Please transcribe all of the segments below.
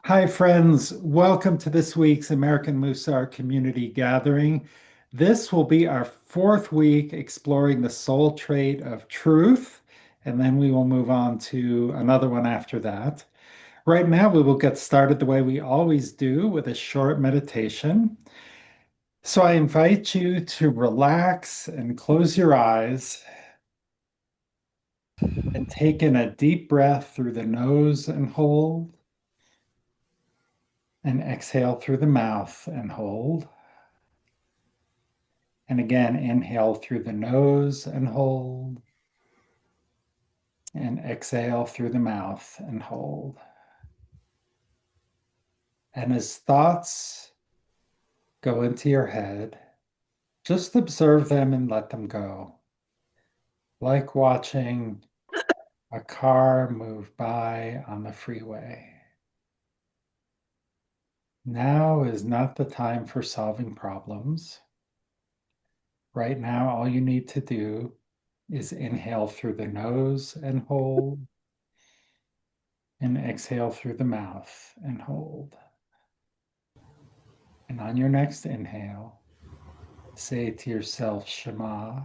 Hi, friends. Welcome to this week's American Mussar Community Gathering. This will be our fourth week exploring the soul trait of truth, and then we will move on to another one after that. Right now, we will get started the way we always do with a short meditation. So I invite you to relax and close your eyes and take in a deep breath through the nose and hold, and exhale through the mouth and hold. And again, inhale through the nose and hold, and exhale through the mouth and hold. And as thoughts go into your head, just observe them and let them go, like watching a car move by on the freeway. Now is not the time for solving problems. Right now, all you need to do is inhale through the nose and hold, and exhale through the mouth and hold. And on your next inhale, say to yourself, Shema.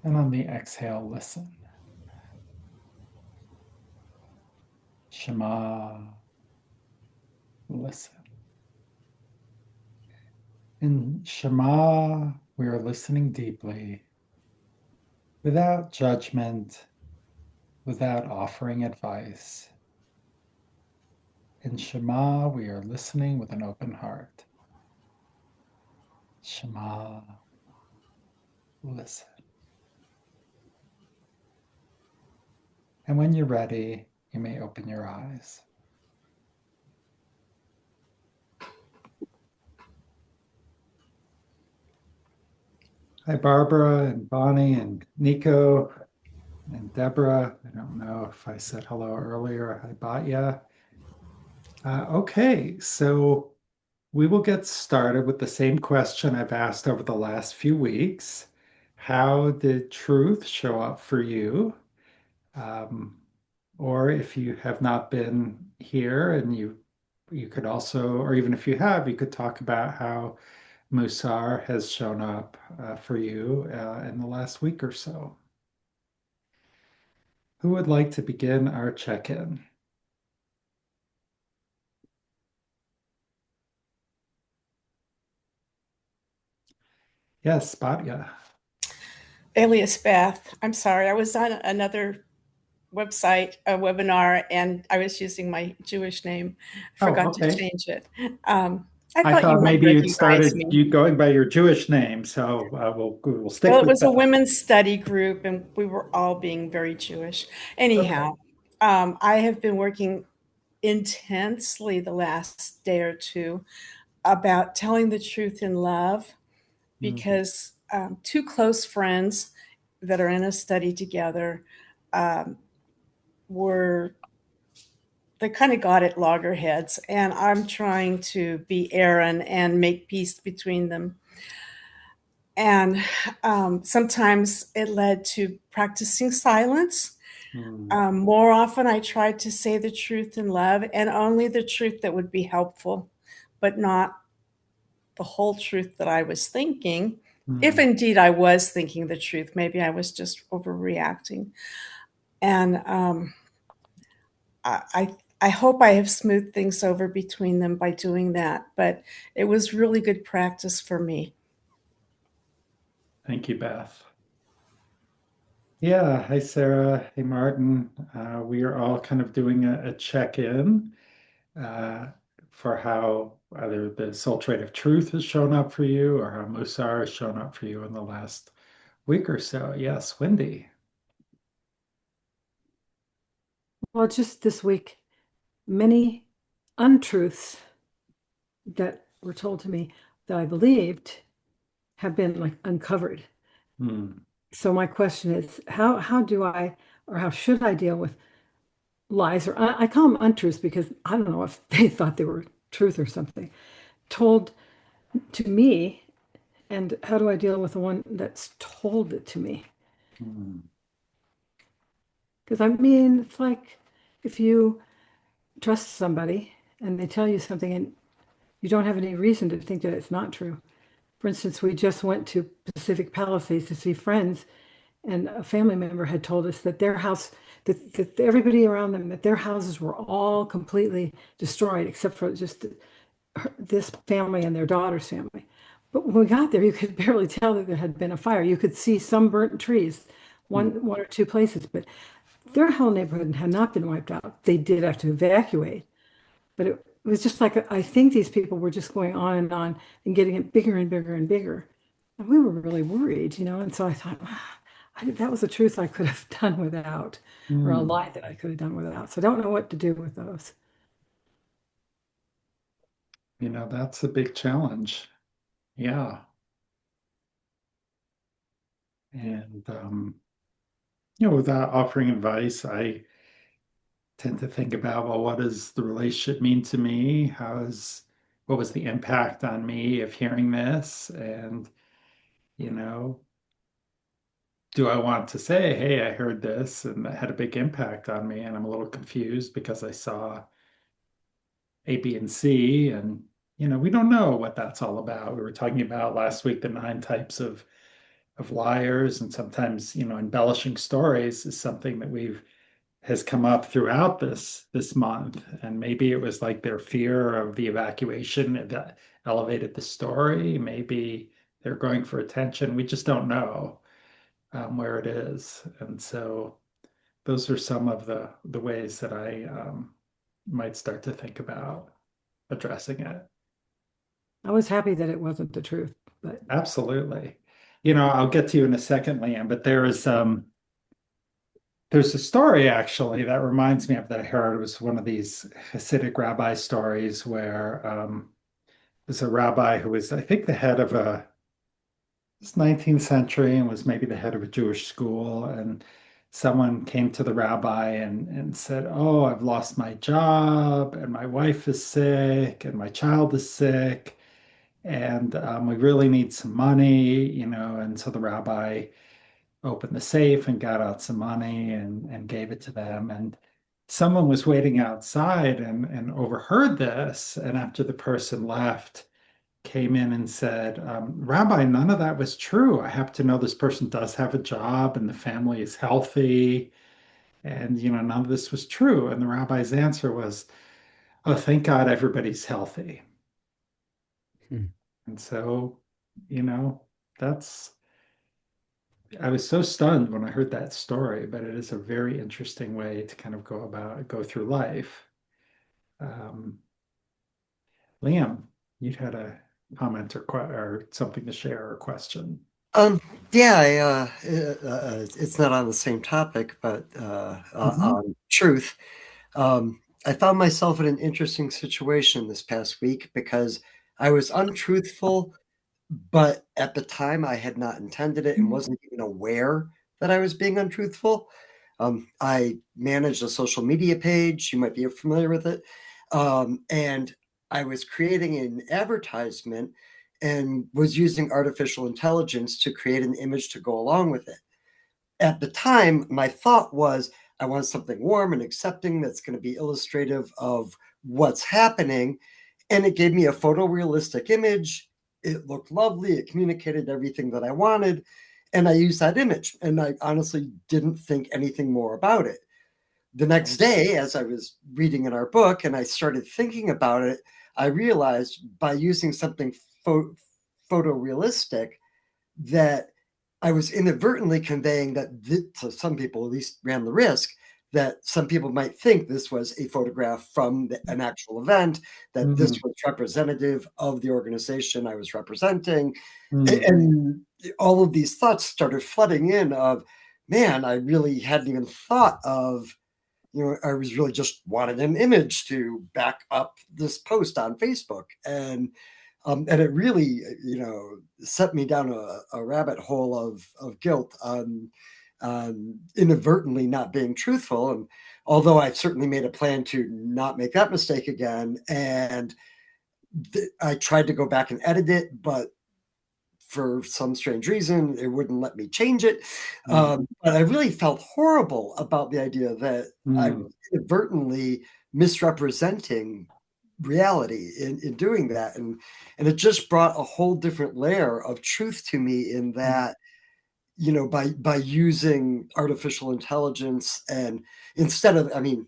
And on the exhale, listen. Shema, listen. In Shema, we are listening deeply, without judgment, without offering advice. In Shema, we are listening with an open heart. Shema, listen. And when you're ready, you may open your eyes. Hi, Barbara and Bonnie and Nico and Deborah. I don't know if I said hello earlier. Hi, Batya. Okay, so we will get started with the same question I've asked over the last few weeks. How did truth show up for you? Um, or if you have not been here and you could also, or even if you have, you could talk about how Mussar has shown up for you in the last week or so. Who would like to begin our check-in? Yes, Batya. Alias Beth. I'm sorry. I was on another website, a webinar, and I was using my Jewish name. I Oh, forgot to okay. change it. I I thought you thought might maybe you'd recognize started me. you going by your Jewish name, so we'll Well, stick it with was a that. women's study group, and we were all being very Jewish. Okay. Anyhow, I have been working intensely the last day or two about telling the truth in love Mm, because two close friends that are in a study together um, were they kind of got at loggerheads, and I'm trying to be Aaron and make peace between them. And sometimes it led to practicing silence. mm, More often, I tried to say the truth in love and only the truth that would be helpful, but not the whole truth that I was thinking. If mm. indeed I was thinking the truth, maybe I was just overreacting. And I hope I have smoothed things over between them by doing that, but it was really good practice for me. Thank you, Beth. Yeah, hi Sarah. Hey Martin. We are all kind of doing a check-in uh, for how either the soul trait of truth has shown up for you or how Musar has shown up for you in the last week or so. Yes, Wendy. Well, just this week, many untruths that were told to me that I believed have been like uncovered. Hmm. So my question is, how do I or how should I deal with lies or I call them untruths because I don't know if they thought they were truth or something told to me, and how do I deal with the one that's told it to me? Hmm. Because I mean, it's like if you trust somebody and they tell you something and you don't have any reason to think that it's not true. For instance, we just went to Pacific Palisades to see friends, and a family member had told us that their house, that everybody around them, that their houses were all completely destroyed except for just this family and their daughter's family. But when we got there, you could barely tell that there had been a fire. You could see some burnt trees, one or two places, but their whole neighborhood had not been wiped out. They did have to evacuate, but it was just like I think these people were just going on and getting it bigger and bigger and bigger. And we were really worried, you know. And so I thought, that was a truth I could have done without, or a Mm. lie that I could have done without. So I don't know what to do with those. That's a big challenge. Yeah. And, without offering advice, I tend to think about, well, what does the relationship mean to me? What was the impact on me of hearing this? And, you know, do I want to say, hey, I heard this and that had a big impact on me, and I'm a little confused because I saw A, B, and C, and we don't know what that's all about. We were talking about last week the nine types of liars, and sometimes, embellishing stories is something that we've has come up throughout this month. And maybe it was like their fear of the evacuation that elevated the story. Maybe they're going for attention. We just don't know where it is. And so those are some of the ways that I might start to think about addressing it. I was happy that it wasn't the truth, but Absolutely. I'll get to you in a second, Liam, but there's a story actually that reminds me of that I heard. It was one of these Hasidic rabbi stories where there's a rabbi who was, I think, the head of this 19th century and was maybe the head of a Jewish school. And someone came to the rabbi and said, "Oh, I've lost my job, and my wife is sick, and my child is sick, and we really need some money." And so the rabbi opened the safe and got out some money and gave it to them. And someone was waiting outside and overheard this. And after the person left, came in and said, "Rabbi, none of that was true. I happen to know this person does have a job and the family is healthy. And, none of this was true." And the rabbi's answer was, "Oh, thank God everybody's healthy." hmm. And so, you know, that's I was so stunned when I heard that story, but it is a very interesting way to kind of go through life. Um, Liam, you had a comment or something to share or question. Um, yeah, it's not on the same topic, but Mhm. on truth. I found myself in an interesting situation this past week because I was untruthful, but at the time I had not intended it and wasn't even aware that I was being untruthful. I managed a social media page. You might be familiar with it. And I was creating an advertisement and was using artificial intelligence to create an image to go along with it. At the time, my thought was, I want something warm and accepting that's going to be illustrative of what's happening. And it gave me a photorealistic image. It looked lovely. It communicated everything that I wanted. And I used that image. And I honestly didn't think anything more about it. The next day, as I was reading in our book and I started thinking about it, I realized by using something photorealistic that I was inadvertently conveying that to some people, at least ran the risk that some people might think this was a photograph from an actual event, that this Mm, was representative of the organization I was representing. mm, And all of these thoughts started flooding in of, man, I really hadn't even thought of, I was really just wanted an image to back up this post on Facebook. And it really, set me down a rabbit hole of guilt on inadvertently not being truthful. And although I've certainly made a plan to not make that mistake again, and I tried to go back and edit it, but for some strange reason, it wouldn't let me change it. mm, But I really felt horrible about the idea that I mm, was inadvertently misrepresenting reality in doing that. And it just brought a whole different layer of truth to me in that, by using artificial intelligence, and instead of, I mean,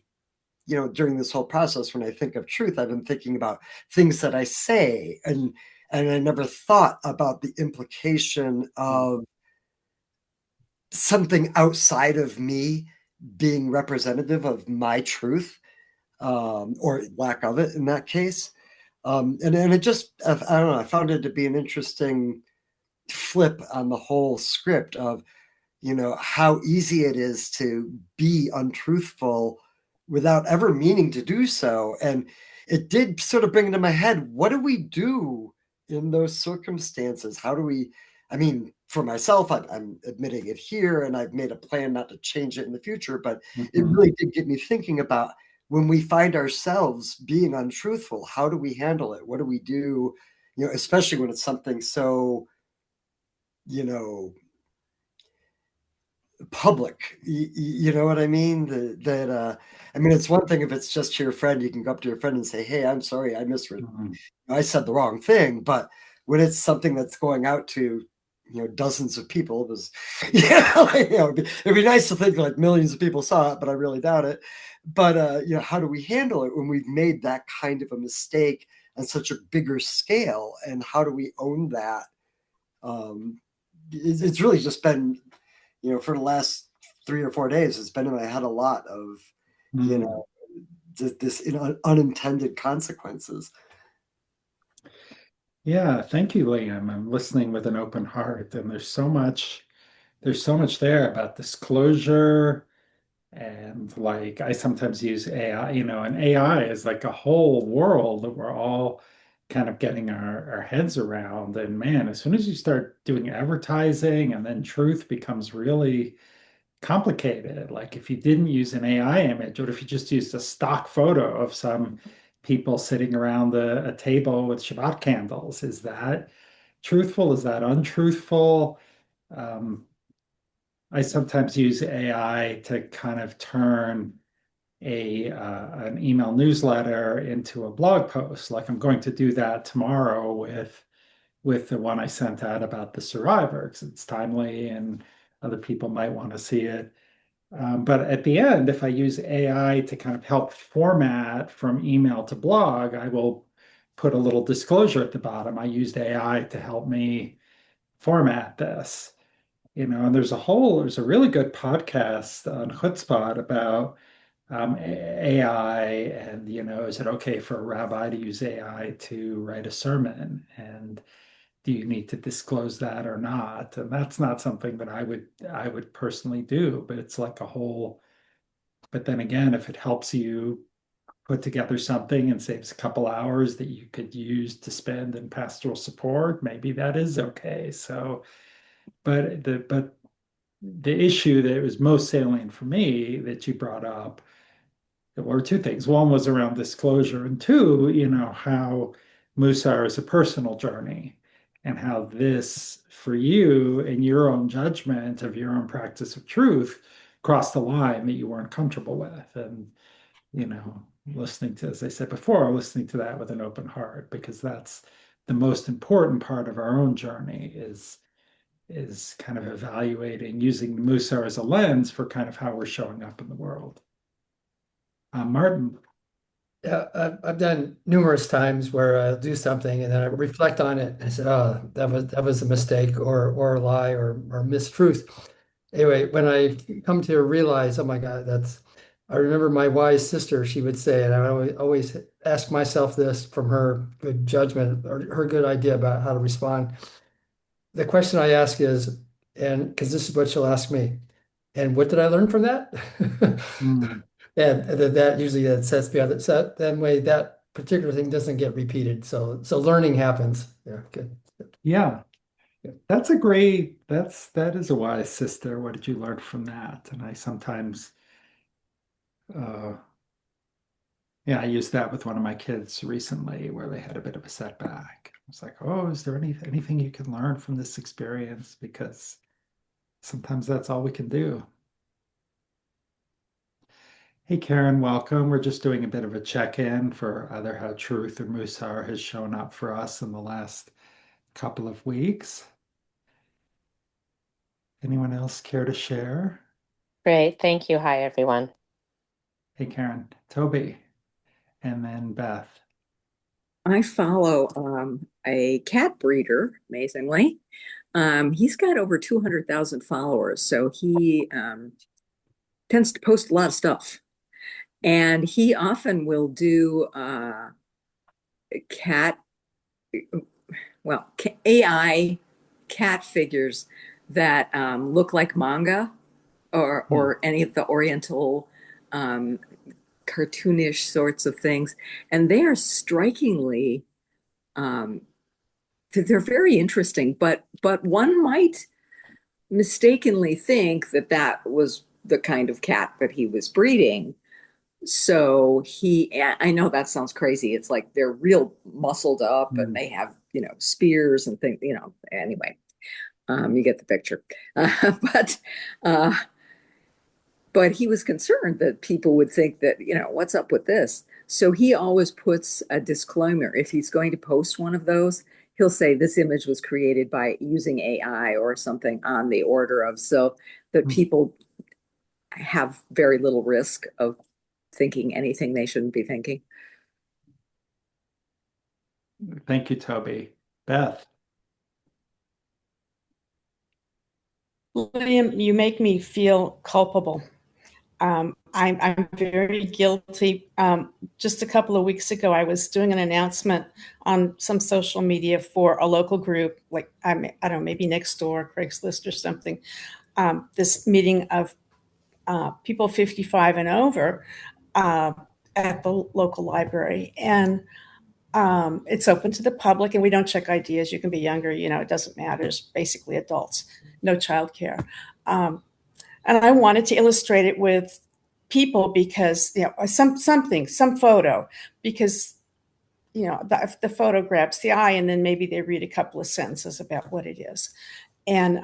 during this whole process, when I think of truth, I've been thinking about things that I say, and I never thought about the implication of something outside of me being representative of my truth, or lack of it in that case. And it just, I don't know, I found it to be an interesting flip on the whole script of, how easy it is to be untruthful without ever meaning to do so. And it did sort of bring into my head, what do we do in those circumstances? How do we, I mean, for myself, I'm admitting it here, and I've made a plan not to change it in the future, but it Mhm. really did get me thinking about when we find ourselves being untruthful, how do we handle it? What do we do? Especially when it's something so, you know, public. You know what I mean? I mean, it's one thing if it's just to your friend, you can go up to your friend and say, "Hey, I'm sorry, Mhm. I said the wrong thing." But when it's something that's going out to, dozens of people, it was, it'd be nice to think like millions of people saw it, but I really doubt it. But how do we handle it when we've made that kind of a mistake on such a bigger scale, and how do we own that? Um, it's really just been, for the last 3 or 4 days, it's been in my head a lot of, you Mm. know, this unintended consequences. Yeah, thank you, Liam. I'm listening with an open heart, and there's so much there about disclosure. And like I sometimes use AI, and AI is like a whole world that we're all kind of getting our heads around. And man, as soon as you start doing advertising, and then truth becomes really complicated. Like if you didn't use an AI image, or if you just used a stock photo of some people sitting around a table with Shabbat candles, is that truthful? Is that untruthful? Um, I sometimes use AI to kind of turn a an email newsletter into a blog post. Like I'm going to do that tomorrow with the one I sent out about the survivor, because it's timely and other people might want to see it. But at the end, if I use AI to kind of help format from email to blog, I will put a little disclosure at the bottom. I used AI to help me format this. And there's a really good podcast on Chutzpah about AI, and is it okay for a rabbi to use AI to write a sermon, and do you need to disclose that or not? And that's not something that I would personally do, but it's like a whole. But then again, if it helps you put together something and saves a couple hours that you could use to spend in pastoral support, maybe that is okay. So, but the issue that was most salient for me that you brought up, there were two things. One was around disclosure, and two, how Mussar is a personal journey, and how this, for you, in your own judgment of your own practice of truth, crossed the line that you weren't comfortable with. And, listening to, as I said before, listening to that with an open heart, because that's the most important part of our own journey is kind of evaluating, using the Mussar as a lens for kind of how we're showing up in the world. Martin. Yeah, I've done numerous times where I do something and then I reflect on it and say, "Oh, that was a mistake or a lie or mistruth." Anyway, when I come to realize, oh my God, that's. I remember my wise sister. She would say, and I would always ask myself this from her good judgment or her good idea about how to respond. The question I ask is, and because this is what she'll ask me, and what did I learn from that? Mm. And that usually that sets me up. That way that particular thing doesn't get repeated. So learning happens. Yeah, good. Yeah, Yeah. that is a wise sister. What did you learn from that? And I sometimes, uh, yeah, I used that with one of my kids recently where they had a bit of a setback. I was like, oh, is there anything you can learn from this experience? Because sometimes that's all we can do. Hey Karen, welcome. We're just doing a bit of a check-in for either how truth or Musar has shown up for us in the last couple of weeks. Anyone else care to share? Great. Thank you. Hi, everyone. Hey Karen, Toby, and then Beth. I follow a cat breeder, amazingly. He's got over 200,000 followers, so he tends to post a lot of stuff. And he often will do cat, AI cat figures that look like manga Hmm. or any of the Oriental um, cartoonish sorts of things. And they are strikingly um, they're very interesting, but one might mistakenly think that that was the kind of cat that he was breeding. So I know that sounds crazy. It's like they're real muscled up and Hmm. they have, spears and things, anyway, you get the picture. But uh, but he was concerned that people would think that, what's up with this? So he always puts a disclaimer. If he's going to post one of those, he'll say this image was created by using AI or something on the order of, so that Hmm. people have very little risk of thinking anything they shouldn't be thinking. Thank you, Toby. Beth. William, you make me feel culpable. I'm very guilty. Just a couple of weeks ago, I was doing an announcement on some social media for a local group, like I don't know, maybe Nextdoor, Craigslist, or something. This meeting of people 55 and over uh, at the local library, and it's open to the public, and we don't check ideas. You can be younger, it doesn't matter. It's basically adults, no childcare. Um, and I wanted to illustrate it with people because some photo, because the photo grabs the eye, and then maybe they read a couple of sentences about what it is. And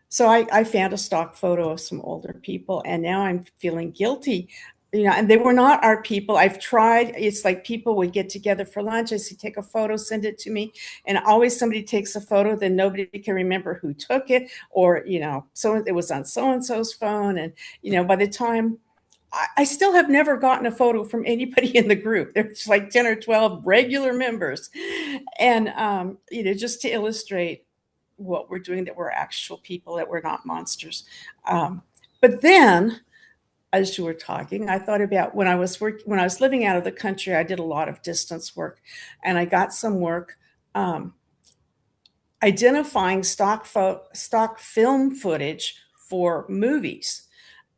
so I found a stock photo of some older people, and now I'm feeling guilty. And they were not our people. I've tried. It's like people would get together for lunch. I say, take a photo, send it to me. And always somebody takes a photo, then nobody can remember who took it, or, so it was on so and so's phone. And, by the time I still have never gotten a photo from anybody in the group. There's like 10 or 12 regular members. And, just to illustrate what we're doing, that we're actual people, that we're not monsters. But then, as you were talking, I thought about when I was living out of the country. I did a lot of distance work, and I got some work um, identifying stock film footage for movies.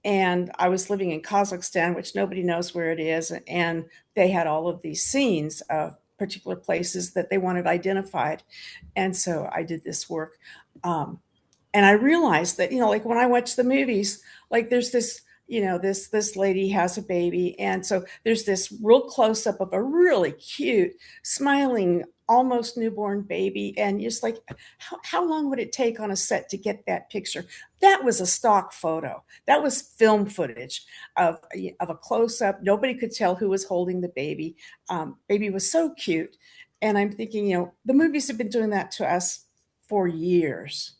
And I was living in Kazakhstan, which nobody knows where it is, and they had all of these scenes of particular places that they wanted identified. And so I did this work. Um, and I realized that, like when I watch the movies, like there's this, this lady has a baby, and so there's this real close up of a really cute, smiling, almost newborn baby, and just like, how long would it take on a set to get that picture? That was a stock photo. That was film footage of a close up. Nobody could tell who was holding the baby. Baby was so cute, and I'm thinking, the movies have been doing that to us for years,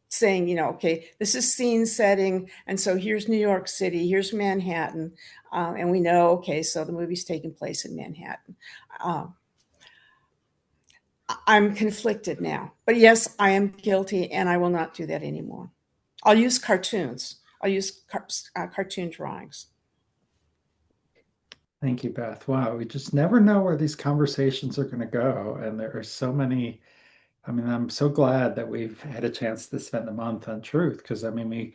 saying, okay, this is scene setting. And so here's New York City, here's Manhattan. And we know, okay, so the movie's taking place in Manhattan. Um, I'm conflicted now. But yes, I am guilty, and I will not do that anymore. I'll use cartoons, I'll use cartoon drawings. Thank you, Beth. Wow, we just never know where these conversations are going to go. And there are so many. I mean, I'm so glad that we've had a chance to spend a month on truth because I mean, we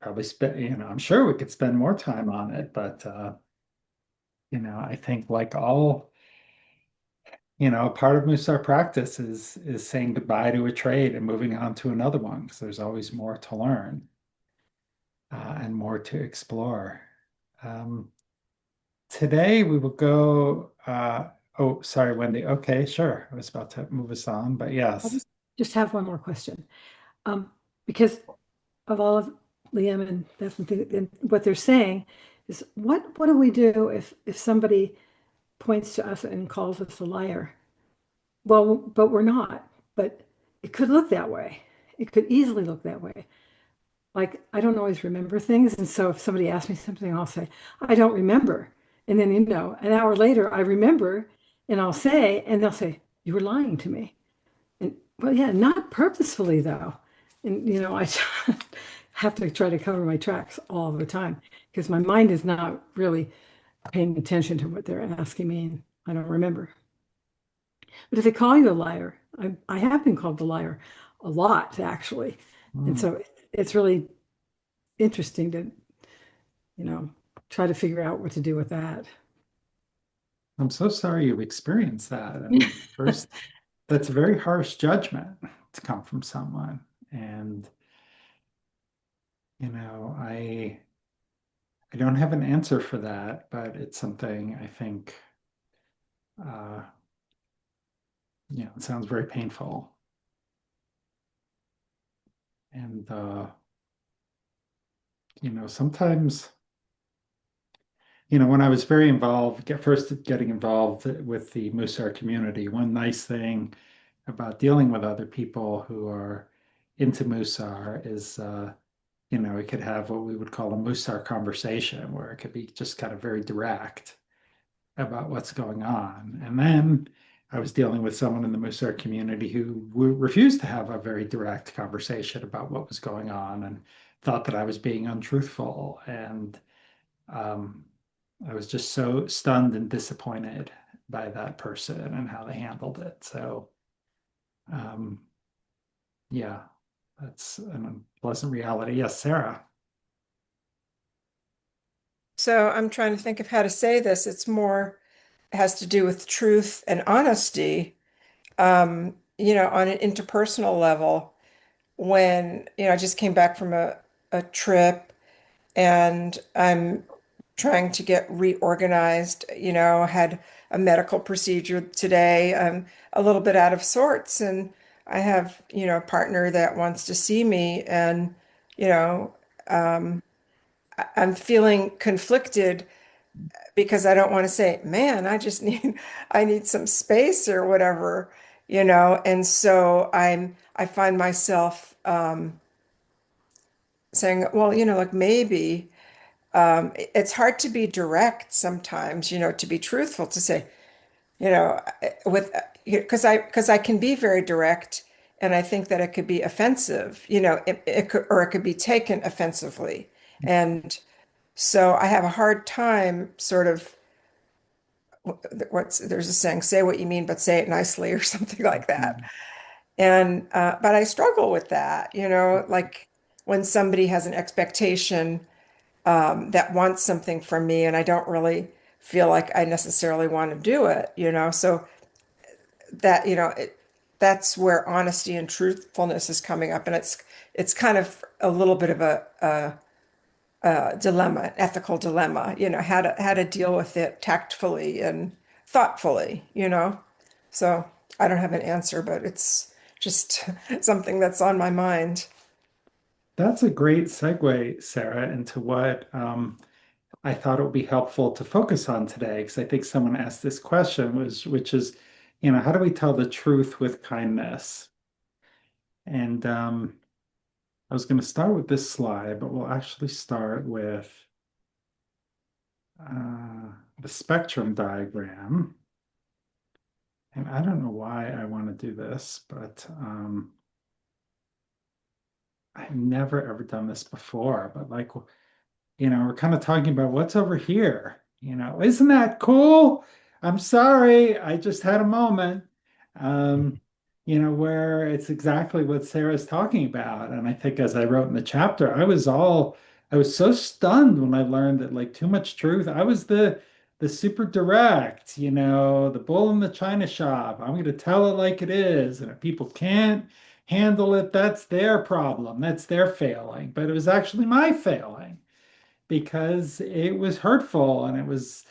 probably spent, I'm sure we could spend more time on it, but I think like all, part of Musar practice is saying goodbye to a trade and moving on to another one because there's always more to learn and more to explore. Um, Today we will go. Oh, sorry, Wendy. Okay, sure. I was about to move us on, but I'll yes. just have one more question. Um, because of all of Liam and Beth and what they're saying is what do we do if somebody points to us and calls us a liar? Well, but we're not. But it could look that way. It could easily look that way. Like I don't always remember things, and so if somebody asks me something, I'll say, I don't remember. And then, an hour later I remember and I'll say, and they'll say, you were lying to me. And well, yeah, not purposefully though. And I have to try to cover my tracks all the time because my mind is not really paying attention to what they're asking me and I don't remember. But if they call you a liar, I have been called a liar a lot actually. And so it's really interesting to, try to figure out what to do with that. I'm so sorry you've experienced that. I mean, first, that's a very harsh judgment to come from someone. And, I don't have an answer for that, but it's something I think, uh, it sounds very painful. And, sometimes, when I was very involved, first getting involved with the Mussar community, one nice thing about dealing with other people who are into Mussar is, we could have what we would call a Mussar conversation where it could be just kind of very direct about what's going on. And then I was dealing with someone in the Mussar community who refused to have a very direct conversation about what was going on and thought that I was being untruthful. And um, I was just so stunned and disappointed by that person and how they handled it. So, um, yeah, that's an unpleasant reality. Yes, Sarah. So I'm trying to think of how to say this. It has to do with truth and honesty, on an interpersonal level. When, I just came back from a trip and I'm trying to get reorganized, had a medical procedure today. I'm a little bit out of sorts and I have, a partner that wants to see me and, you know, um, I'm feeling conflicted because I don't want to say, man, I need some space or whatever, and so I find myself, saying, well, like maybe, it's hard to be direct sometimes, to be truthful, to say, with, because I can be very direct and I think that it could be offensive, it could, or it could be taken offensively. And so I have a hard time sort of there's a saying, say what you mean, but say it nicely or something like that. And but I struggle with that, like when somebody has an expectation that wants something from me and I don't really feel like I necessarily want to do it, so that, that's where honesty and truthfulness is coming up. And it's kind of a little bit of a dilemma, an ethical dilemma, how to deal with it tactfully and thoughtfully, So I don't have an answer, but it's just something that's on my mind. That's a great segue, Sarah, into what I thought it would be helpful to focus on today, because I think someone asked this question, which is, how do we tell the truth with kindness? And I was going to start with this slide, but we'll actually start with the spectrum diagram. And I don't know why I want to do this, but I've never ever done this before. But like, we're kind of talking about what's over here. Isn't that cool? I'm sorry, I just had a moment. Um, where it's exactly what Sarah's talking about. And I think as I wrote in the chapter, I was so stunned when I learned that like too much truth. I was the super direct, the bull in the china shop. I'm going to tell it like it is. And if people can't handle it, that's their problem. That's their failing. But it was actually my failing because it was hurtful and it was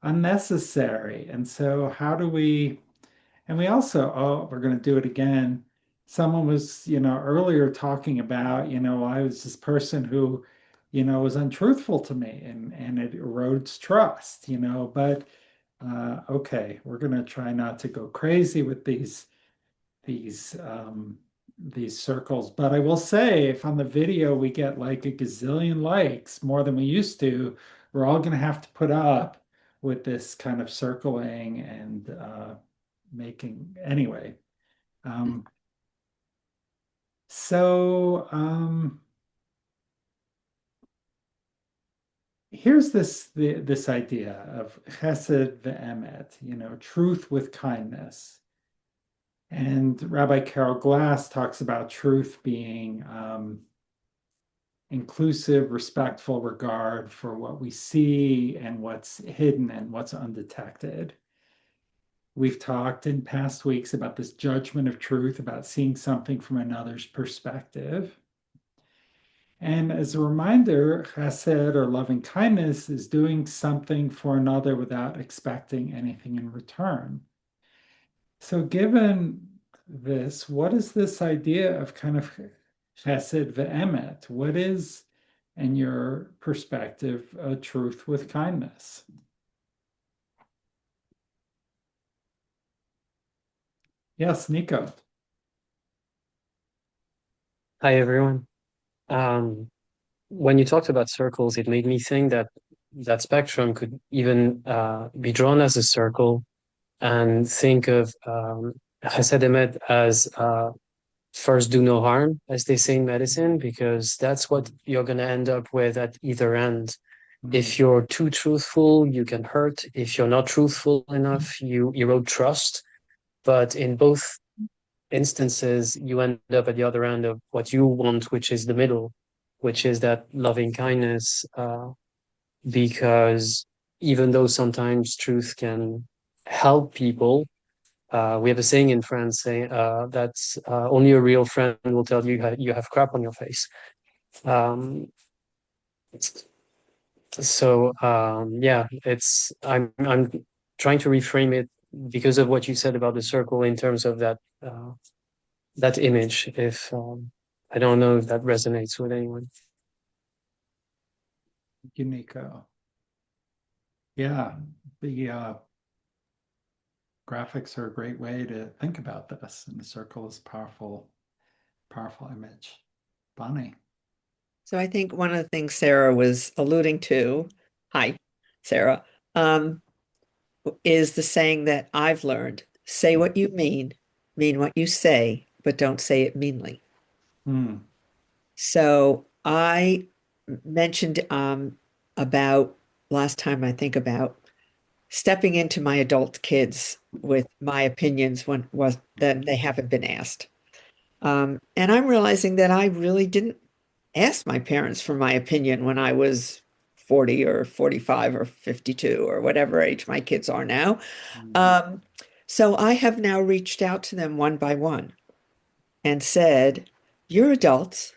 unnecessary. And so, how do we, and we also, oh, we're going to do it again. someone was, earlier talking about, I was this person who, was untruthful to me and it erodes trust, but okay, we're gonna try not to go crazy with these um these circles. But I will say if on the video we get like a gazillion likes, more than we used to, we're all gonna have to put up with this kind of circling and making anyway. Um, so here's this idea of chesed ve'emet, truth with kindness. And Rabbi Carol Glass talks about truth being inclusive, respectful regard for what we see and what's hidden and what's undetected. We've talked in past weeks about this judgment of truth, about seeing something from another's perspective. And as a reminder, chesed or loving kindness is doing something for another without expecting anything in return. So, given this, what is this idea of kind of chesed ve'emet? What is, in your perspective, a truth with kindness? Yes, Nico. Hi, everyone. Um, when you talked about circles, it made me think that that spectrum could even be drawn as a circle and think of Chesed Emet as first do no harm, as they say in medicine, because that's what you're going to end up with at either end. If you're too truthful, you can hurt. If you're not truthful enough, you erode trust. But in both instances, you end up at the other end of what you want, which is the middle, which is that loving kindness. Because even though sometimes truth can help people, we have a saying in France saying that only a real friend will tell you you have crap on your face. Um, yeah, I'm trying to reframe it because of what you said about the circle in terms of that image. If I don't know if that resonates with anyone. Nico. Yeah, the graphics are a great way to think about this, and the circle is powerful, powerful image. Bonnie. So I think one of the things Sarah was alluding to, hi, Sarah, is the saying that I've learned, say what you mean what you say, but don't say it meanly. So I mentioned about last time I think about stepping into my adult kids with my opinions when was that they haven't been asked. And I'm realizing that I really didn't ask my parents for my opinion when I was 40 or 45 or 52 or whatever age my kids are now. So I have now reached out to them one by one and said, you're adults.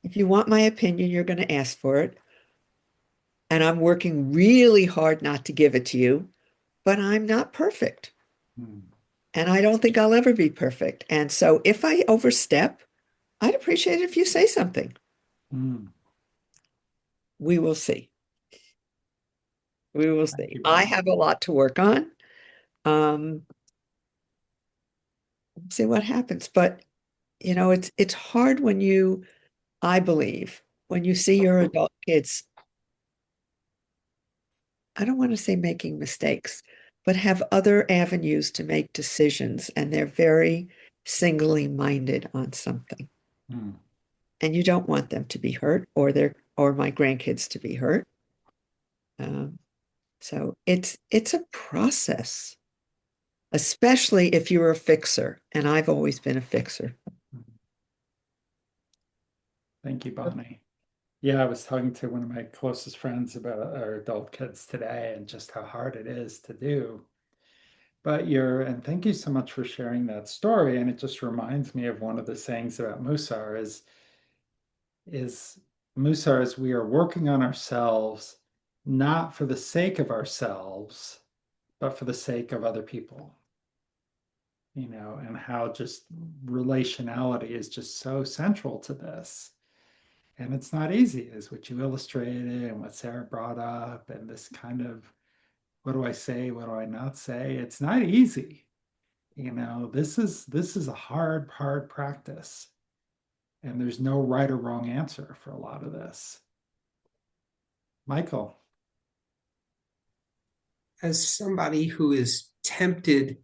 If you want my opinion, you're going to ask for it. And I'm working really hard not to give it to you, but I'm not perfect. And I don't think I'll ever be perfect. And so if I overstep, I'd appreciate it if you say something. We will see. We will see. I have a lot to work on. See what happens. But it's hard when I believe, when you see your adult kids, I don't want to say making mistakes, but have other avenues to make decisions, and they're very singly minded on something. And you don't want them to be hurt or my grandkids to be hurt. So it's a process, especially if you're a fixer, and I've always been a fixer. Thank you, Bonnie. Yeah, I was talking to one of my closest friends about our adult kids today and just how hard it is to do. And thank you so much for sharing that story. And it just reminds me of one of the sayings about Mussar is Mussar is we are working on ourselves, not for the sake of ourselves, but for the sake of other people. and how just relationality is just so central to this. And it's not easy, is what you illustrated and what Sarah brought up, and this kind of what do I say, what do I not say? It's not easy. This is a hard practice. And there's no right or wrong answer for a lot of this. Michael. As somebody who is tempted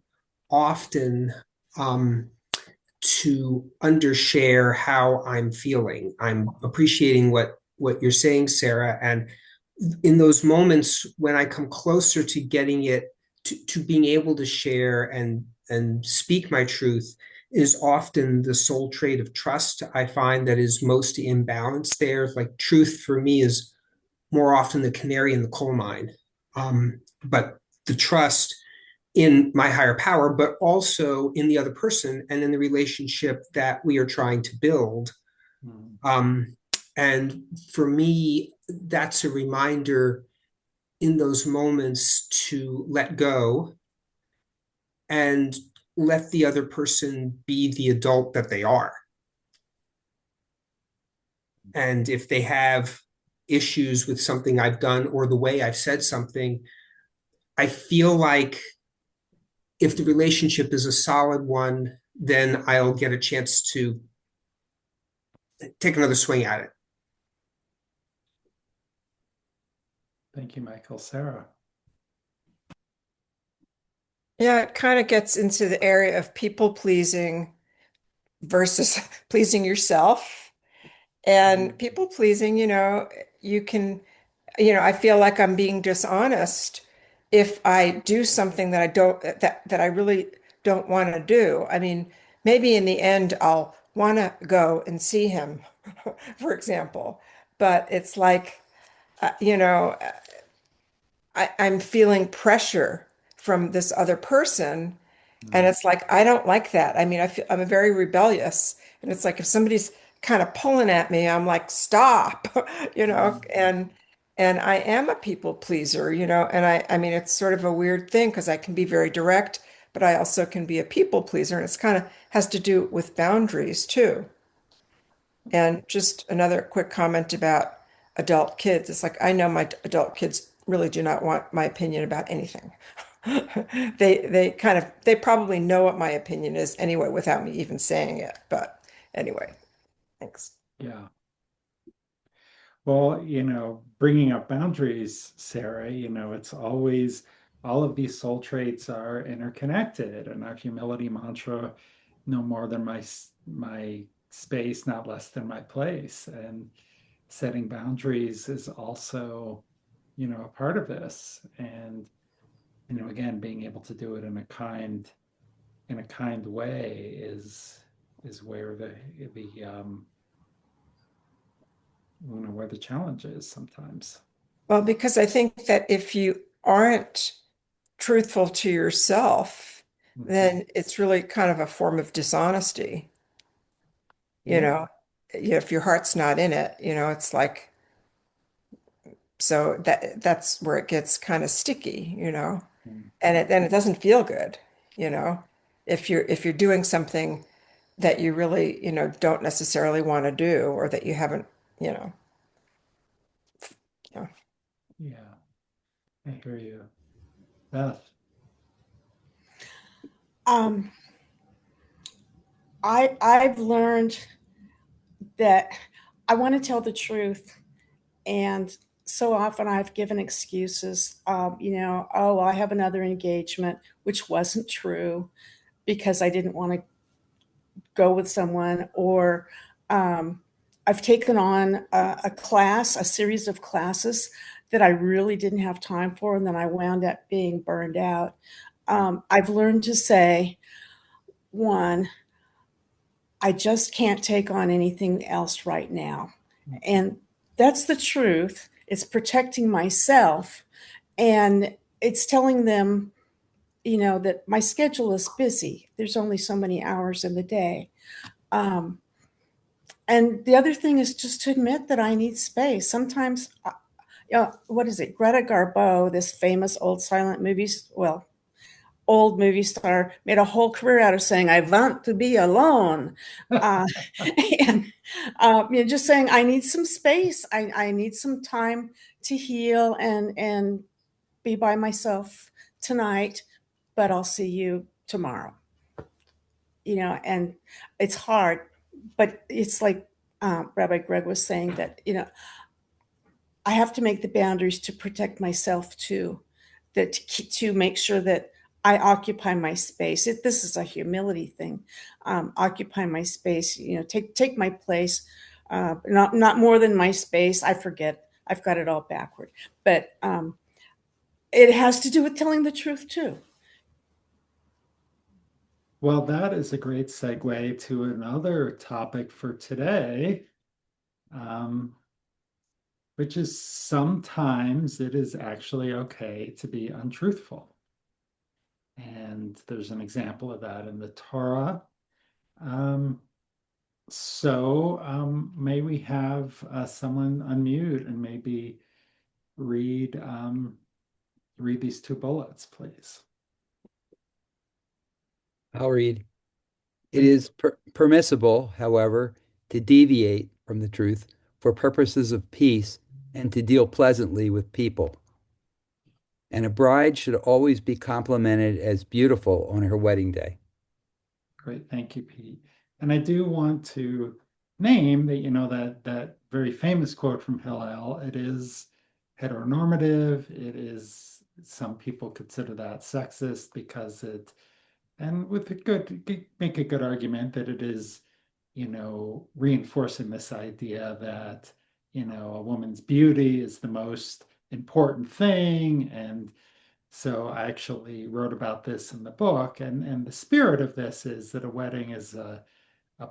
often to undershare how I'm feeling, I'm appreciating what you're saying, Sarah. And in those moments when I come closer to getting it, to being able to share and speak my truth, is often the soul trait of trust. I find that is most imbalanced there. Like truth for me is more often the canary in the coal mine. But the trust in my higher power, but also in the other person and in the relationship that we are trying to build. And for me, that's a reminder in those moments to let go and let the other person be the adult that they are. And if they have issues with something I've done or the way I've said something, I feel like if the relationship is a solid one, then I'll get a chance to take another swing at it. Thank you, Michael. Sarah. Yeah, it kind of gets into the area of people pleasing versus pleasing yourself. And people pleasing, you can, I feel like I'm being dishonest if I do something that I really don't want to do. I mean, maybe in the end I'll want to go and see him, for example. But it's like, you know, I'm feeling pressure from this other person. And it's like, I don't like that. I mean, I'm a very rebellious. And it's like if somebody's kind of pulling at me, I'm like, stop, and I am a people pleaser, and I mean, it's sort of a weird thing because I can be very direct, but I also can be a people pleaser. And it's kind of has to do with boundaries too. And just another quick comment about adult kids. It's like I know my adult kids really do not want my opinion about anything. They probably know what my opinion is anyway without me even saying it. But anyway, thanks. Yeah. Well, bringing up boundaries, Sarah, it's always all of these soul traits are interconnected, and our humility mantra, no more than my space, not less than my place. And setting boundaries is also, a part of this. And, again, being able to do it in a kind way is where where the challenge is sometimes. Well, because I think that if you aren't truthful to yourself, then it's really kind of a form of dishonesty. If your heart's not in it, it's like, so that's where it gets kind of sticky, and it doesn't feel good, if you're doing something that you really, don't necessarily want to do or that you haven't, you know. Yeah. Yeah, I hear you. Beth. I've learned that I want to tell the truth, and so often I've given excuses. Oh, I have another engagement, which wasn't true because I didn't want to go with someone, or I've taken on a series of classes that I really didn't have time for, and then I wound up being burned out. I've learned to say, one, I just can't take on anything else right now. And that's the truth. It's protecting myself, and it's telling them, that my schedule is busy. There's only so many hours in the day. And the other thing is just to admit that I need space. Sometimes, what is it? Greta Garbo, this famous old silent movies. Well, old movie star made a whole career out of saying, "I want to be alone," uh, and just saying, "I need some space. I need some time to heal and be by myself tonight, but I'll see you tomorrow." And it's hard, but it's like Rabbi Greg was saying that I have to make the boundaries to protect myself too, that to make sure that I occupy my space. This is a humility thing. Occupy my space. Take my place. Not more than my space. I forget. I've got it all backward. But it has to do with telling the truth too. Well, that is a great segue to another topic for today, um, which is sometimes it is actually okay to be untruthful. And there's an example of that in the Torah. May we have someone unmute and maybe read these two bullets, please. I'll read. It is permissible, however, to deviate from the truth for purposes of peace and to deal pleasantly with people. And a bride should always be complimented as beautiful on her wedding day. Great, thank you, Pete. And I do want to name that very famous quote from Hillel. It is heteronormative. It is, some people consider that sexist because and make a good argument that it is, reinforcing this idea that, a woman's beauty is the most important thing. And so I actually wrote about this in the book. And the spirit of this is that a wedding is a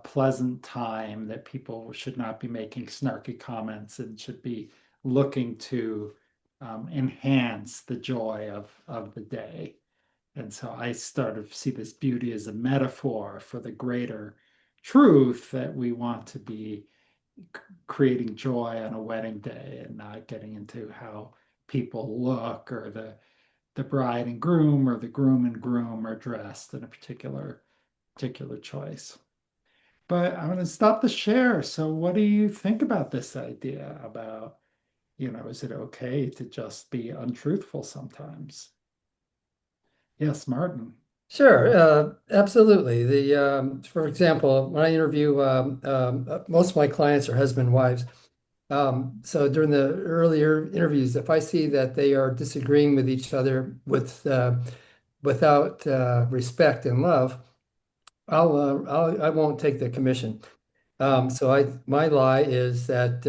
pleasant time, that people should not be making snarky comments and should be looking to enhance the joy of the day. And so I sort of see this beauty as a metaphor for the greater truth that we want to be creating joy on a wedding day and not getting into how people look, or the bride and groom or the groom and groom are dressed in a particular choice. But I'm going to stop the share. So what do you think about this idea about, is it okay to just be untruthful sometimes? Yes, Martin. Sure, absolutely. For example, when I interview, most of my clients are husband and wives. So during the earlier interviews, if I see that they are disagreeing with each other without respect and love, I won't take the commission. So my lie is that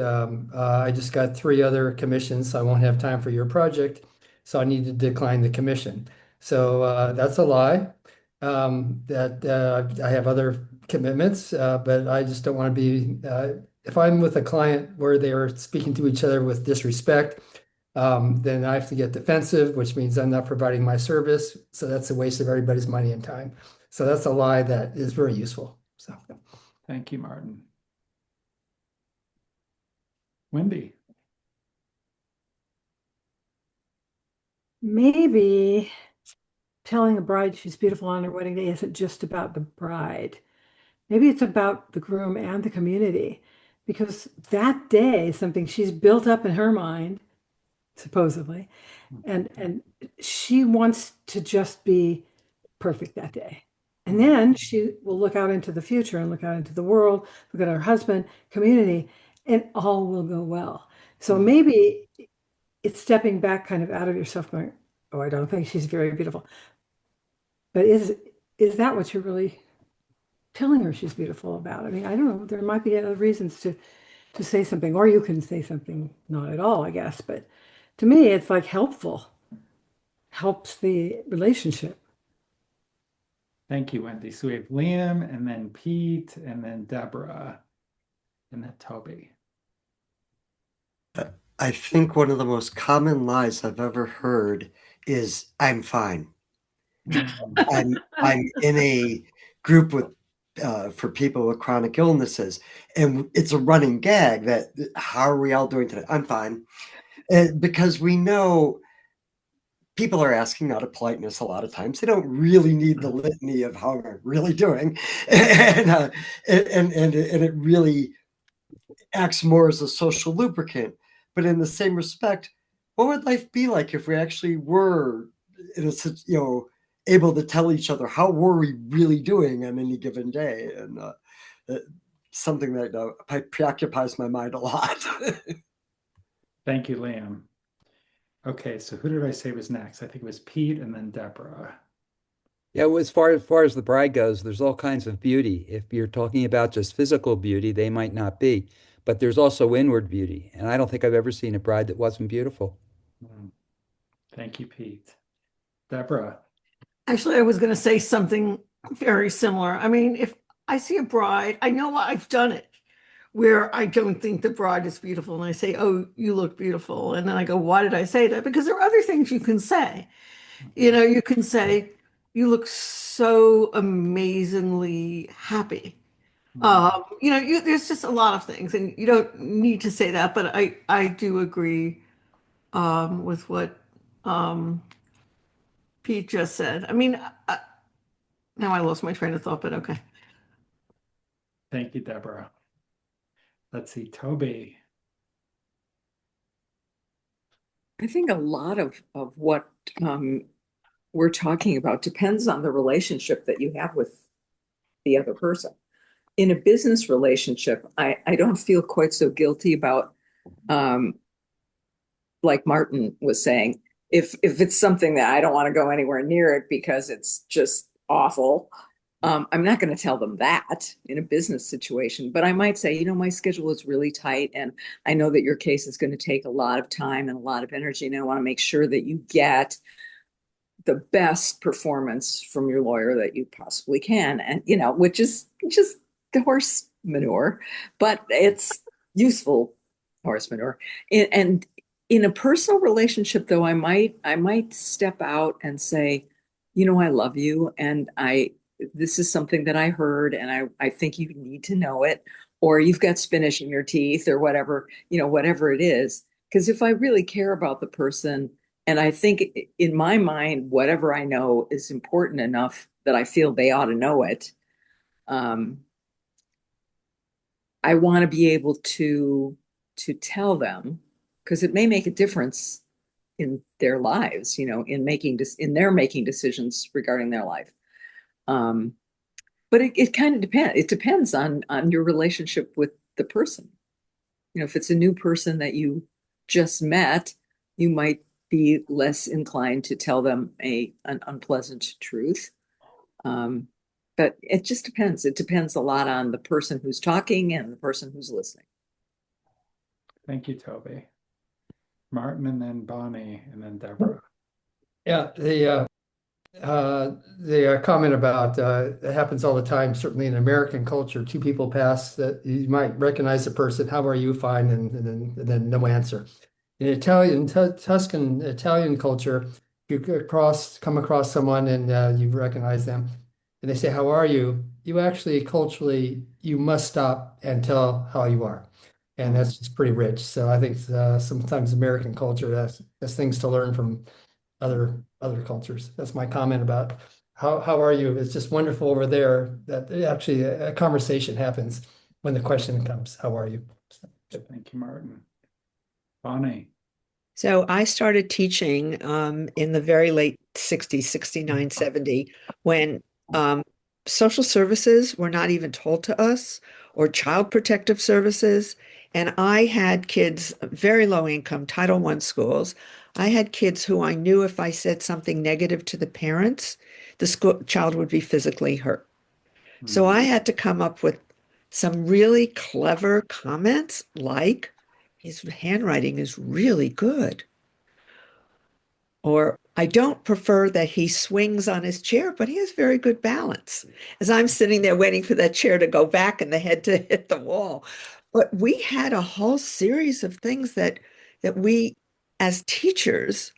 I just got 3 other commissions, so I won't have time for your project, so I need to decline the commission. So that's a lie. That I have other commitments, but I just don't want to be. If I'm with a client where they are speaking to each other with disrespect, then I have to get defensive, which means I'm not providing my service. So that's a waste of everybody's money and time. So that's a lie that is very useful. So. Thank you, Martin. Wendy. Maybe telling a bride she's beautiful on her wedding day isn't just about the bride. Maybe it's about the groom and the community, because that day is something she's built up in her mind, supposedly, and she wants to just be perfect that day. And then she will look out into the future and look out into the world, look at her husband, community, and all will go well. So maybe it's stepping back kind of out of yourself, going, "Oh, I don't think she's very beautiful." But is that what you're really telling her she's beautiful about? I mean, I don't know. There might be other reasons to say something, or you can say something not at all, I guess. But to me, it's like helps the relationship. Thank you, Wendy. So we have Liam, and then Pete, and then Deborah, and then Toby. I think one of the most common lies I've ever heard is "I'm fine." I'm in a group with for people with chronic illnesses, and it's a running gag that, "How are we all doing today?" "I'm fine," because we know people are asking out of politeness a lot of times. They don't really need the litany of how am I really doing, and it really acts more as a social lubricant. But in the same respect, what would life be like if we actually were in a able to tell each other how were we really doing on any given day? And something that preoccupies my mind a lot. Thank you, Liam. Okay, so who did I say was next? I think it was Pete and then Deborah. Yeah, well, as far as the bride goes, there's all kinds of beauty. If you're talking about just physical beauty, they might not be, but there's also inward beauty. And I don't think I've ever seen a bride that wasn't beautiful. Thank you, Pete. Deborah. Actually, I was going to say something very similar. I mean, if I see a bride, I know I've done it where I don't think the bride is beautiful. And I say, oh, you look beautiful. And then I go, why did I say that? Because there are other things you can say. You can say, you look so amazingly happy. There's just a lot of things, and you don't need to say that, but I do agree with what Pete just said. I mean, now I lost my train of thought, but okay. Thank you, Deborah. Let's see, Toby. I think a lot of what we're talking about depends on the relationship that you have with the other person. In a business relationship, I don't feel quite so guilty about, like Martin was saying, if it's something that I don't want to go anywhere near it because it's just awful, I'm not going to tell them that in a business situation, but I might say, my schedule is really tight and I know that your case is going to take a lot of time and a lot of energy, and I want to make sure that you get the best performance from your lawyer that you possibly can. And, which is just the horse manure, but it's useful horse manure. And in a personal relationship, though, I might step out and say, I love you. And this is something that I heard, and I think you need to know it, or you've got spinach in your teeth or whatever, whatever it is. Because if I really care about the person, and I think in my mind, whatever I know is important enough that I feel they ought to know it, I want to be able to tell them, because it may make a difference in their lives, in their making decisions regarding their life. But it kind of depends. It depends on your relationship with the person. If it's a new person that you just met, you might be less inclined to tell them an unpleasant truth. But it just depends. It depends a lot on the person who's talking and the person who's listening. Thank you, Toby. Martin and then Bonnie and then Deborah. Yeah, the comment about it happens all the time, certainly in American culture. Two people pass that you might recognize the person. How are you? Fine, and then no answer. In Tuscan Italian culture, you come across someone and you recognize them, and they say, "How are you?" You actually culturally you must stop and tell how you are, and that's just pretty rich. So I think sometimes American culture has things to learn from other cultures. That's my comment about how are you? It's just wonderful over there that actually a conversation happens when the question comes, how are you? Thank you, Martin. Bonnie. So I started teaching in the very late 60s, 69, 70, when social services were not even told to us, or child protective services. And I had kids, very low income, Title I schools. I had kids who I knew if I said something negative to the parents, the child would be physically hurt. So I had to come up with some really clever comments like, his handwriting is really good. Or I don't prefer that he swings on his chair, but he has very good balance. As I'm sitting there waiting for that chair to go back and the head to hit the wall. But we had a whole series of things that we as teachers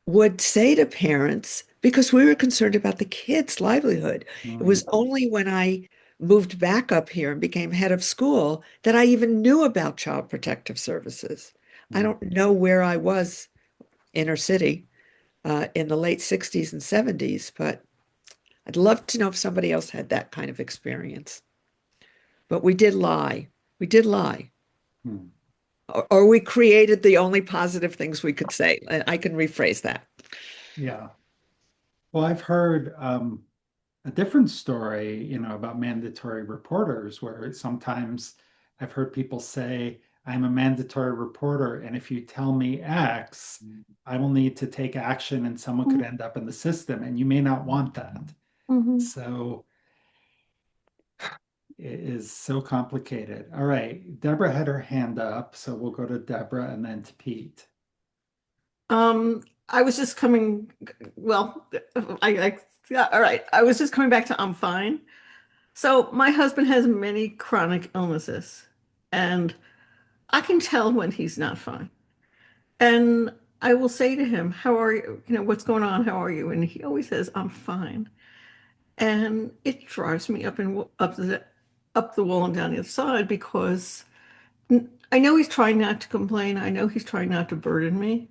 would say to parents because we were concerned about the kids' livelihood. It was only when I moved back up here and became head of school that I even knew about child protective services. I don't know where I was inner city. in the late 60s and 70s, but I'd love to know if somebody else had that kind of experience. But we did lie. We did lie. Hmm. Or we created the only positive things we could say. I can rephrase that. Yeah. Well, I've heard a different story, about mandatory reporters, where sometimes I've heard people say, I'm a mandatory reporter, and if you tell me X, I will need to take action and someone could end up in the system, and you may not want that. Mhm. So it is so complicated. All right, Deborah had her hand up, so we'll go to Deborah and then to Pete. I was just coming, well, yeah, all right. I was just coming back to I'm fine. So my husband has many chronic illnesses, and I can tell when he's not fine. And I will say to him, "How are you? What's going on? How are you?" And he always says, "I'm fine." And it drives me up the wall and down the other side because I know he's trying not to complain. I know he's trying not to burden me,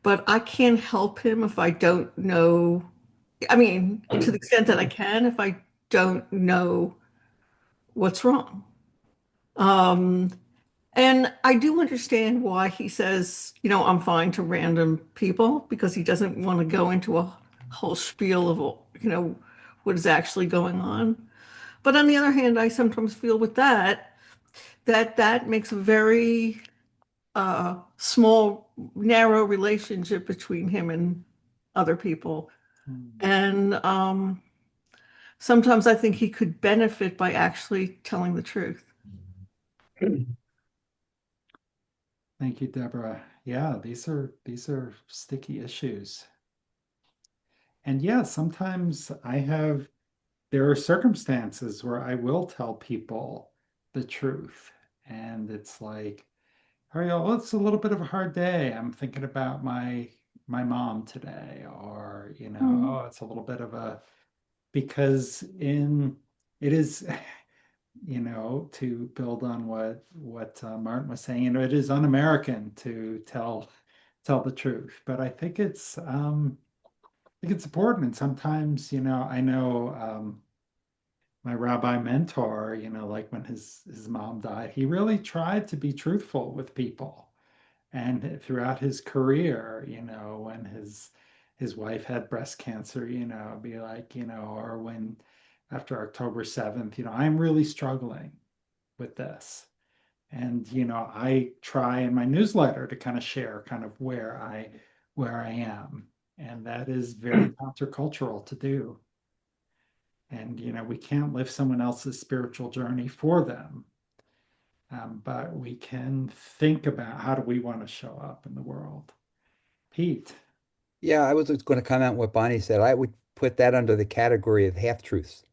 but I can't help him if I don't know. I mean, to the extent that I can, if I don't know what's wrong. Um, and I do understand why he says, I'm fine to random people because he doesn't want to go into a whole spiel of, what is actually going on. But on the other hand, I sometimes feel with that makes a very small, narrow relationship between him and other people. And sometimes I think he could benefit by actually telling the truth. Thank you, Deborah. Yeah, these are sticky issues. And yeah, sometimes there are circumstances where I will tell people the truth. And it's like, oh yeah, well, it's a little bit of a hard day. I'm thinking about my mom today, or Mm. oh, it's a little bit of a because in it is, to build on what Martin was saying, it is un-American to tell the truth. But I think it's important. And sometimes, I know my rabbi mentor, like when his mom died, he really tried to be truthful with people. And throughout his career, when his wife had breast cancer, be like, or when after October 7th, I'm really struggling with this. And, I try in my newsletter to kind of share kind of where I am. And that is very countercultural to do. And, we can't live someone else's spiritual journey for them. But we can think about how do we want to show up in the world. Pete. Yeah, I was just going to comment on what Bonnie said. I would put that under the category of half-truths.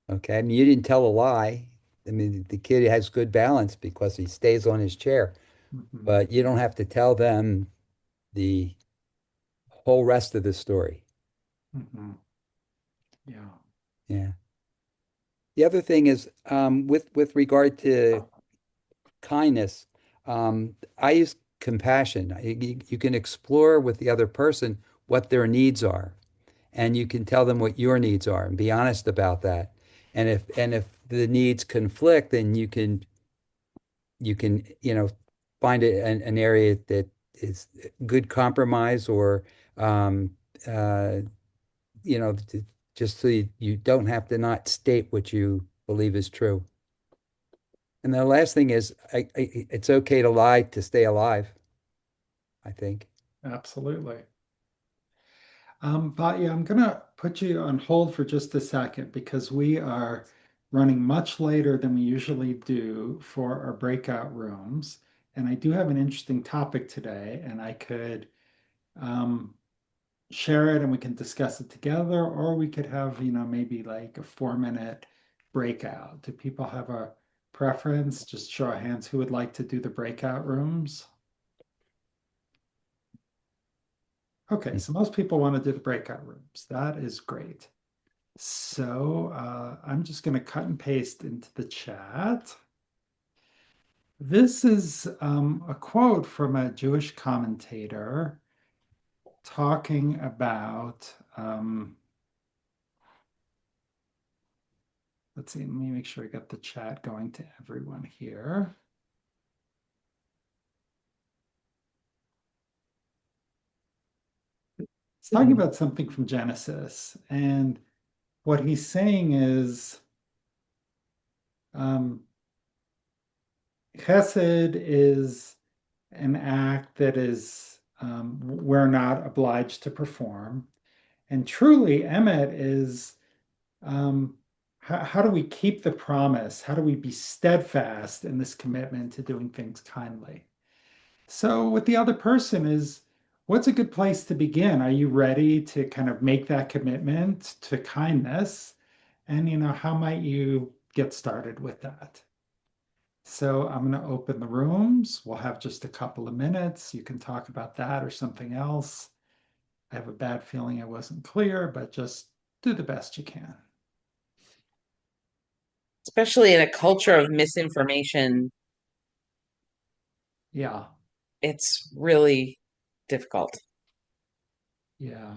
Okay. I mean, you didn't tell a lie. I mean, the kid has good balance because he stays on his chair, Mhm, but you don't have to tell them the whole rest of the story. mhm. Yeah. Yeah. The other thing is, with regard to kindness, I use compassion. You can explore with the other person what their needs are, and you can tell them what your needs are and be honest about that. And if the needs conflict, then you can find an area that is good compromise, or um, uh, just so you don't have to not state what you believe is true. And the last thing is, it's okay to lie to stay alive, I think. Absolutely. But yeah, I'm gonna put you on hold for just a second because we are running much later than we usually do for our breakout rooms. And I do have an interesting topic today, and I could um, share it and we can discuss it together, or we could have, maybe like a 4-minute breakout. Do people have a preference? Just show of hands who would like to do the breakout rooms. Okay, so most people want to do the breakout rooms. That is great. So I'm just going to cut and paste into the chat. This is a quote from a Jewish commentator. talking about, let's see, let me make sure I got the chat going to everyone here. It's talking about something from Genesis, and what he's saying is chesed is an act that is we're not obliged to perform. And truly, emet is how do we keep the promise? How do we be steadfast in this commitment to doing things kindly? So, with the other person is what's a good place to begin? Are you ready to kind of make that commitment to kindness? And, how might you get started with that? So I'm going to open the rooms. We'll have just a couple of minutes. You can talk about that or something else. I have a bad feeling I wasn't clear, but just do the best you can. Especially in a culture of misinformation, Yeah. it's really difficult. Yeah.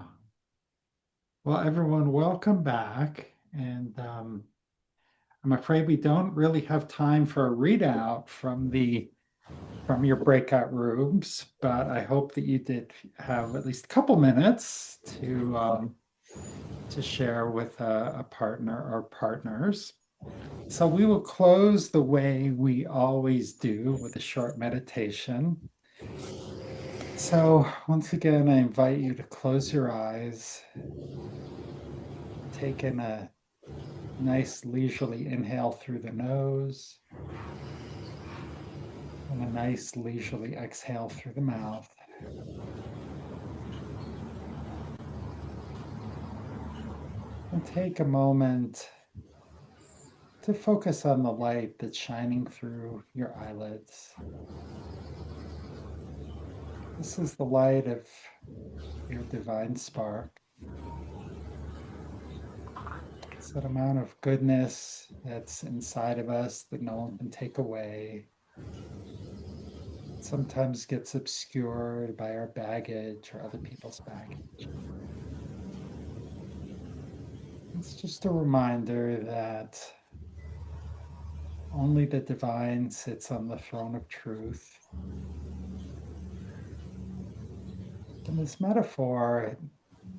Well, everyone, welcome back. And I'm afraid we don't really have time for a readout from your breakout rooms, but I hope that you did have at least a couple minutes to share with a partner or partners. So we will close the way we always do with a short meditation. So once again, I invite you to close your eyes, take in a nice leisurely inhale through the nose, and a nice leisurely exhale through the mouth. And take a moment to focus on the light that's shining through your eyelids. This is the light of your divine spark. It's that amount of goodness that's inside of us that no one can take away. It sometimes gets obscured by our baggage or other people's baggage. It's just a reminder that only the divine sits on the throne of truth. And this metaphor, it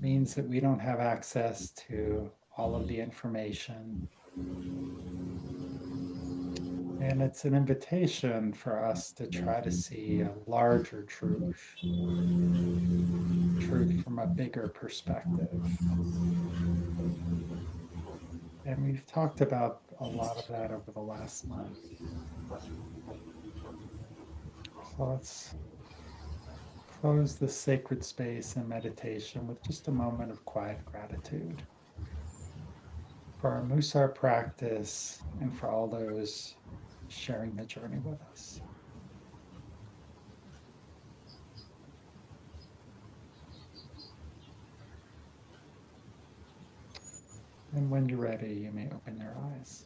means that we don't have access to all of the information. And it's an invitation for us to try to see a larger truth from a bigger perspective. And we've talked about a lot of that over the last month. So let's close this sacred space and meditation with just a moment of quiet gratitude for our Mussar practice and for all those sharing the journey with us. And when you're ready, you may open your eyes.